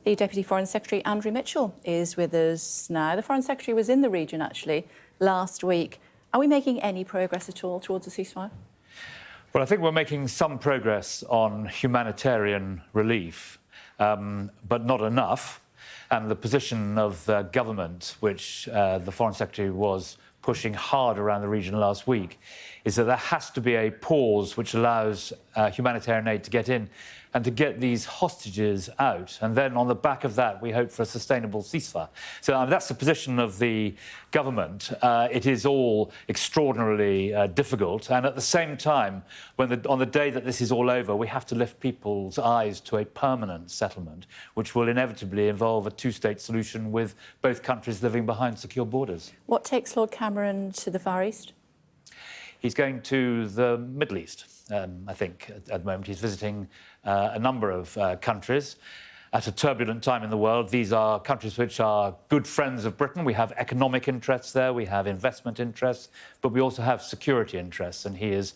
The Deputy Foreign Secretary, Andrew Mitchell, is with us now. The Foreign Secretary was in the region, actually, last week. Are we making any progress at all towards a ceasefire? Well, I think we're making some progress on humanitarian relief, but not enough. And the position of the government, which the Foreign Secretary was pushing hard around the region last week, is that there has to be a pause which allows humanitarian aid to get in and to get these hostages out. And then on the back of that, we hope for a sustainable ceasefire. So that's the position of the government. It is all extraordinarily difficult. And at the same time, on the day that this is all over, we have to lift people's eyes to a permanent settlement, which will inevitably involve a two-state solution with both countries living behind secure borders. What takes Lord Cameron to the Far East? He's going to the Middle East, I think, at the moment. He's visiting a number of countries at a turbulent time in the world. These are countries which are good friends of Britain. We have economic interests there, we have investment interests, but we also have security interests. And he is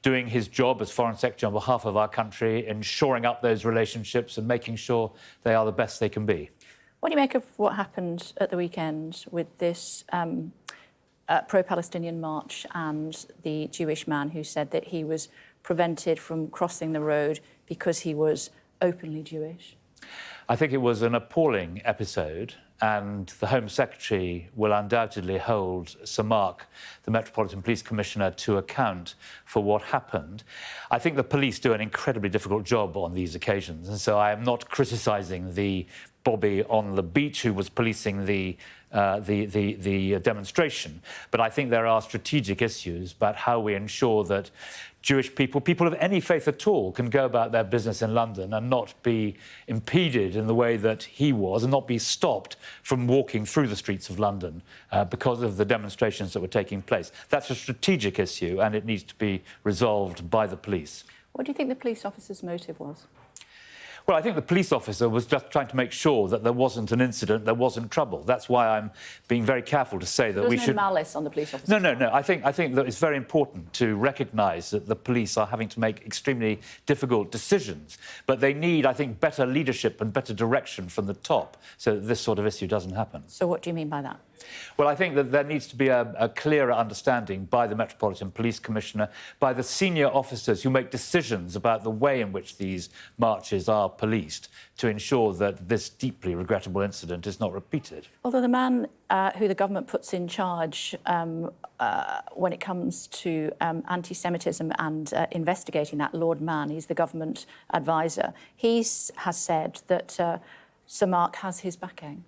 doing his job as Foreign Secretary on behalf of our country, ensuring up those relationships and making sure they are the best they can be. What do you make of what happened at the weekend with this pro-Palestinian march and the Jewish man who said that he was prevented from crossing the road because he was openly Jewish? I think it was an appalling episode, and the Home Secretary will undoubtedly hold Sir Mark, the Metropolitan Police Commissioner, to account for what happened. I think the police do an incredibly difficult job on these occasions, and so I am not criticising the Bobby on the beach who was policing the demonstration. But I think there are strategic issues about how we ensure that Jewish people of any faith at all, can go about their business in London and not be impeded in the way that he was, and not be stopped from walking through the streets of London because of the demonstrations that were taking place. That's a strategic issue, and it needs to be resolved by the police. What do you think the police officer's motive was? Well, I think the police officer was just trying to make sure that there wasn't an incident, there wasn't trouble. That's why I'm being very careful to say that we should... There was no malice on the police officer? No. I think that it's very important to recognise that the police are having to make extremely difficult decisions. But they need, I think, better leadership and better direction from the top so that this sort of issue doesn't happen. So what do you mean by that? Well, I think that there needs to be a clearer understanding by the Metropolitan Police Commissioner, by the senior officers who make decisions about the way in which these marches are policed, to ensure that this deeply regrettable incident is not repeated. Although the man who the government puts in charge when it comes to anti-Semitism and investigating that, Lord Mann, he's the government advisor, he has said that Sir Mark has his backing.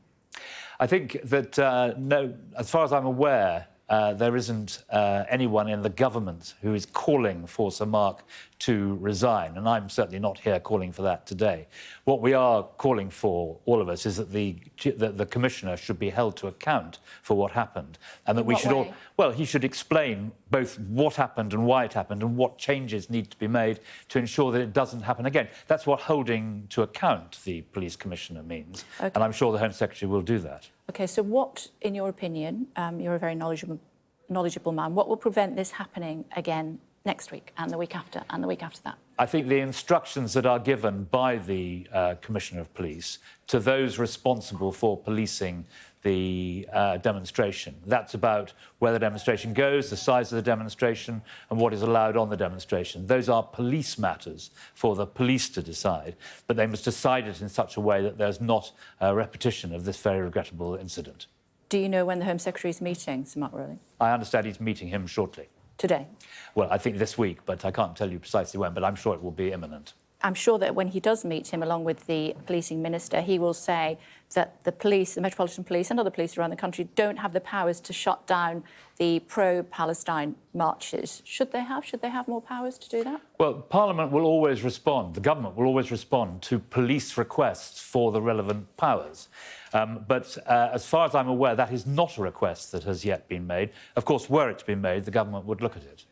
I think that, no, as far as I'm aware, there isn't anyone in the government who is calling for Sir Mark to resign, and I'm certainly not here calling for that today. What we are calling for, all of us, is that the Commissioner should be held to account for what happened, and that we should all... Well, he should explain both what happened and why it happened and what changes need to be made to ensure that it doesn't happen again. That's what holding to account the Police Commissioner means, okay. And I'm sure the Home Secretary will do that. OK, so what, in your opinion, you're a very knowledgeable man, what will prevent this happening again next week and the week after and the week after that? I think the instructions that are given by the Commissioner of Police to those responsible for policing the demonstration. That's about where the demonstration goes, the size of the demonstration, and what is allowed on the demonstration. Those are police matters for the police to decide, but they must decide it in such a way that there's not a repetition of this very regrettable incident. Do you know when the Home Secretary is meeting Sir Mark Rowley? I understand he's meeting him shortly. Today? Well, I think this week, but I can't tell you precisely when, but I'm sure it will be imminent. I'm sure that when he does meet him, along with the policing minister, he will say that the police, the Metropolitan Police and other police around the country don't have the powers to shut down the pro-Palestine marches. Should they have? Should they have more powers to do that? Well, Parliament will always respond, the government will always respond to police requests for the relevant powers. But as far as I'm aware, that is not a request that has yet been made. Of course, were it to be made, the government would look at it.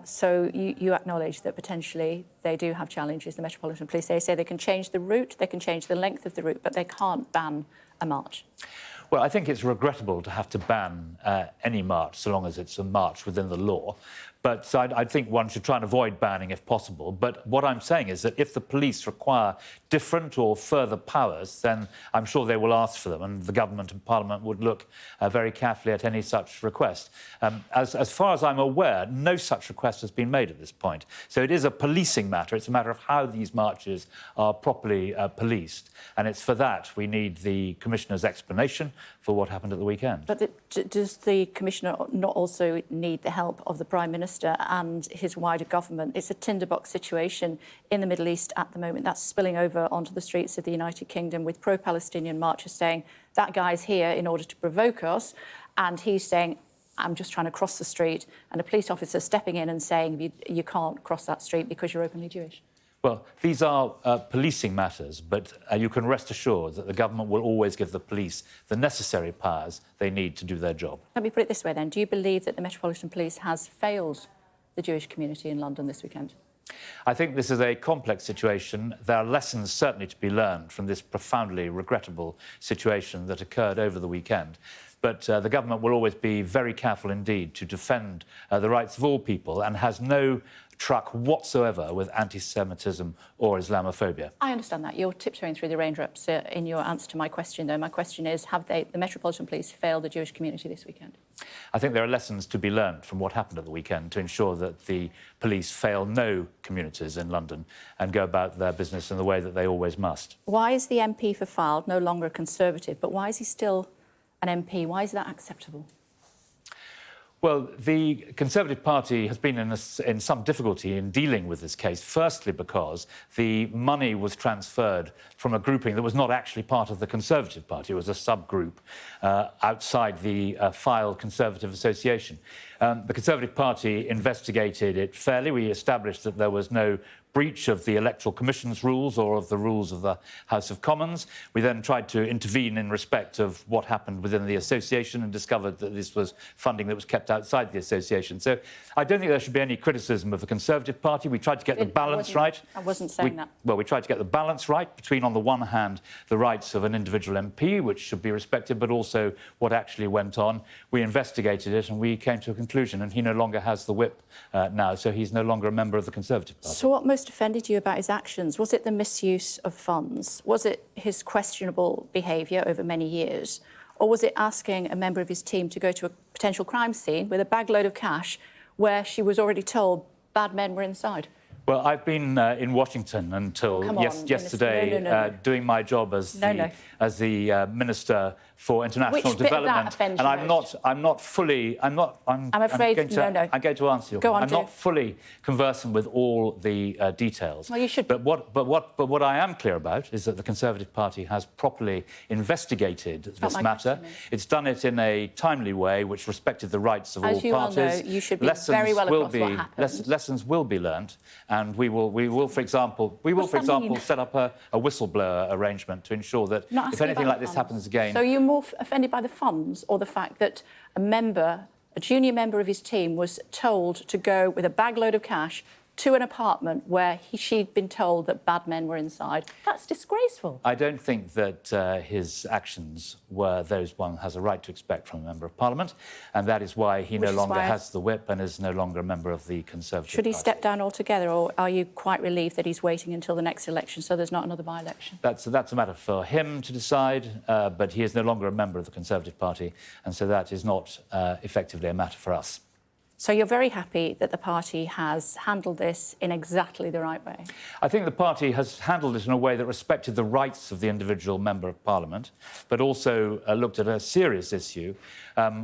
So you acknowledge that potentially they do have challenges, the Metropolitan Police. They say they can change the route, they can change the length of the route, but they can't ban a march. Well, I think it's regrettable to have to ban any march, so long as it's a march within the law. But so I think one should try and avoid banning if possible. But what I'm saying is that if the police require different or further powers, then I'm sure they will ask for them, and the government and Parliament would look very carefully at any such request. As far as I'm aware, no such request has been made at this point. So it is a policing matter. It's a matter of how these marches are properly policed. And it's for that we need the Commissioner's explanation for what happened at the weekend. But does the Commissioner not also need the help of the Prime Minister and his wider government? It's a tinderbox situation in the Middle East at the moment. That's spilling over onto the streets of the United Kingdom with pro-Palestinian marchers saying, that guy's here in order to provoke us. And he's saying, I'm just trying to cross the street. And a police officer stepping in and saying, you can't cross that street because you're openly Jewish. Well, these are policing matters, but you can rest assured that the government will always give the police the necessary powers they need to do their job. Let me put it this way then. Do you believe that the Metropolitan Police has failed the Jewish community in London this weekend? I think this is a complex situation. There are lessons certainly to be learned from this profoundly regrettable situation that occurred over the weekend. But the government will always be very careful indeed to defend the rights of all people and has no truck whatsoever with anti-Semitism or Islamophobia. I understand that. You're tiptoeing through the raindrops in your answer to my question, though. My question is, have the Metropolitan Police failed the Jewish community this weekend? I think there are lessons to be learned from what happened at the weekend to ensure that the police fail no communities in London and go about their business in the way that they always must. Why is the MP for Fylde no longer a Conservative, but why is he still an MP? Why is that acceptable? Well, the Conservative Party has been in some difficulty in dealing with this case, firstly because the money was transferred from a grouping that was not actually part of the Conservative Party. It was a subgroup outside the Fylde Conservative Association. The Conservative Party investigated it fairly. We established that there was no breach of the Electoral Commission's rules or of the rules of the House of Commons. We then tried to intervene in respect of what happened within the association and discovered that this was funding that was kept outside the association. So I don't think there should be any criticism of the Conservative Party. We tried to get the balance right. I wasn't saying that. Well, we tried to get the balance right between, on the one hand, the rights of an individual MP, which should be respected, but also what actually went on. We investigated it and we came to a conclusion, and he no longer has the whip now, so he's no longer a member of the Conservative Party. So what most offended you about his actions? Was it the misuse of funds? Was it his questionable behaviour over many years? Or was it asking a member of his team to go to a potential crime scene with a bag load of cash where she was already told bad men were inside? Well, I've been in Washington until yesterday, no. doing my job as the Minister for International Development, and I'm not fully. I'm afraid. I'm going to answer you. Go on, I'm not fully conversant with all the details. Well, you should. But what I am clear about is that the Conservative Party has properly investigated this matter. It's done it in a timely way, which respected the rights of all parties. As you well know, you should be very well across what happened. Lessons will be learned, and we will, for example, set up a whistleblower arrangement to ensure that if anything like this happens again. So you're more offended by the funds or the fact that a junior member of his team was told to go with a bag load of cash to an apartment where she'd been told that bad men were inside? That's disgraceful. I don't think that his actions were those one has a right to expect from a Member of Parliament, and that is why he no longer has the whip and is no longer a member of the Conservative Party. Should he step down altogether, or are you quite relieved that he's waiting until the next election so there's not another by-election? That's a matter for him to decide, but he is no longer a member of the Conservative Party, and so that is not effectively a matter for us. So you're very happy that the party has handled this in exactly the right way? I think the party has handled it in a way that respected the rights of the individual Member of Parliament, but also looked at a serious issue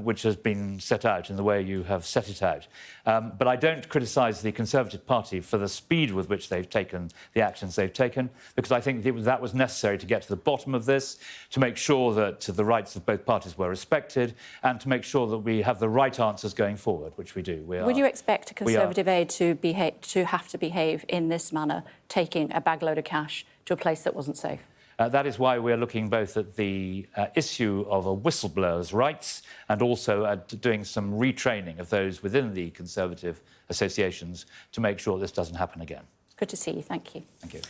which has been set out in the way you have set it out. But I don't criticise the Conservative Party for the speed with which they've taken the actions they've taken, because I think that was necessary to get to the bottom of this, to make sure that the rights of both parties were respected, and to make sure that we have the right answers going forward, which we do. Would you expect a Conservative aide to have to behave in this manner, taking a bag load of cash to a place that wasn't safe? That is why we're looking both at the issue of a whistleblower's rights and also at doing some retraining of those within the Conservative associations to make sure this doesn't happen again. Good to see you. Thank you. Thank you.